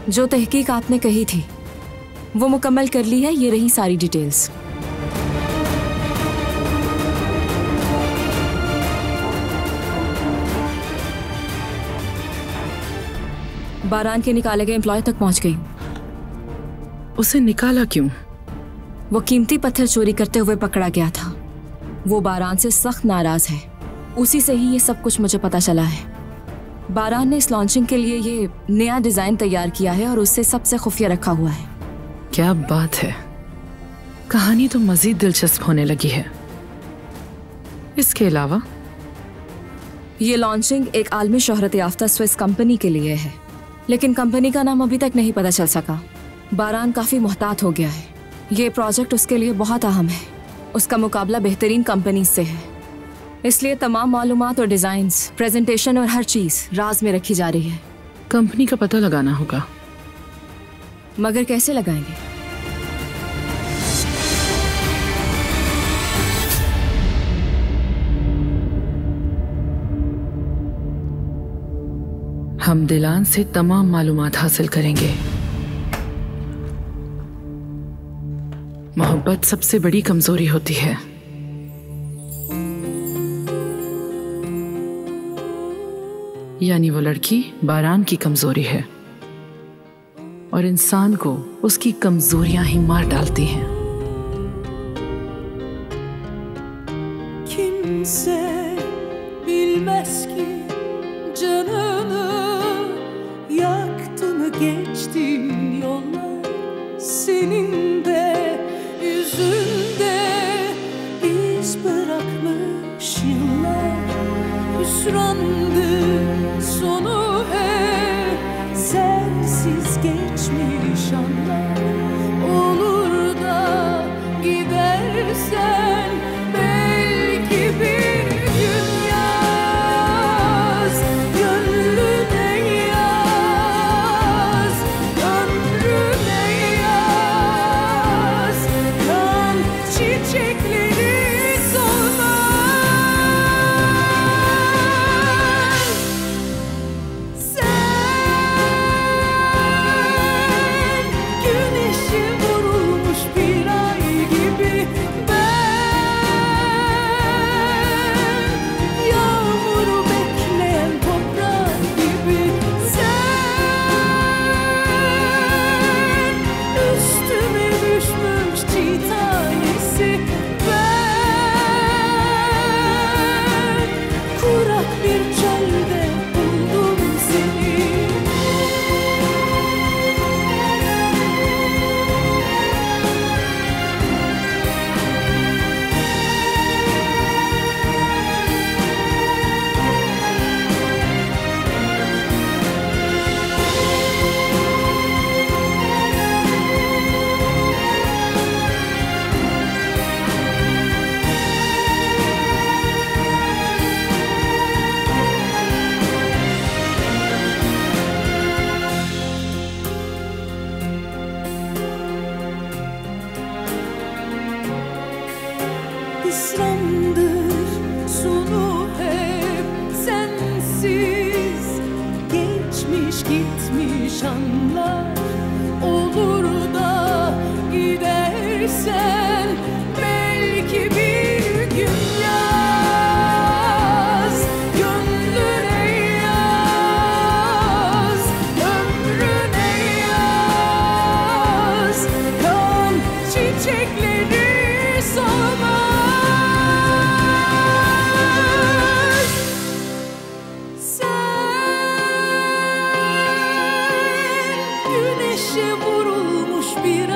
जो तहकीक आपने कही थी वो मुकम्मल कर ली है। ये रही सारी डिटेल्स। बारान के निकाले गए एम्प्लॉय तक पहुंच गई। उसे निकाला क्यों? वो कीमती पत्थर चोरी करते हुए पकड़ा गया था। वो बारान से सख्त नाराज है। उसी से ही ये सब कुछ मुझे पता चला है। बारान ने इस लॉन्चिंग के लिए ये नया डिजाइन तैयार किया है और उससे सबसे खुफिया रखा हुआ है। क्या बात है, कहानी तो मजीद दिलचस्प होने लगी है। इसके अलावा ये लॉन्चिंग एक आलमी शोहरत याफ्ता स्विस कंपनी के लिए है, लेकिन कंपनी का नाम अभी तक नहीं पता चल सका। बारान काफी मुहतात हो गया है। ये प्रोजेक्ट उसके लिए बहुत अहम है। उसका मुकाबला बेहतरीन कंपनी से है, इसलिए तमाम मालूमात और डिजाइन्स, प्रेजेंटेशन और हर चीज राज में रखी जा रही है। कंपनी का पता लगाना होगा। मगर कैसे लगाएंगे? हम दिलान से तमाम मालूमात हासिल करेंगे। मोहब्बत सबसे बड़ी कमजोरी होती है। यानी वो लड़की बारान की कमजोरी है और इंसान को उसकी कमजोरियां ही मार डालती हैं। Kimse bilmez ki canını yaktın geçtin yollar, senin de yüzünde iz bırakmış yıllar. Hüsrandı sonu hep, sensiz geçmiş anlar. Olur da gidersen belki bir gün yaz, gönlüne yaz, ömrüne yaz. Kan çiçekleri solmaz. Sen güneşe vurulmuş bir ay gibi, ben yağmuru bekleyen toprak gibi. Sen üstüme düşmüş çiğ tanesi, ben kurak bir çölde buldum seni. İsramdır sonu hep, sensiz geçmiş gitmiş anlar. Olur da gidersen belki bir gün yaz, gönlüne yaz, ömrüne yaz. Kan çiçekleri solmaz. Sen güneşe vurulmuş bir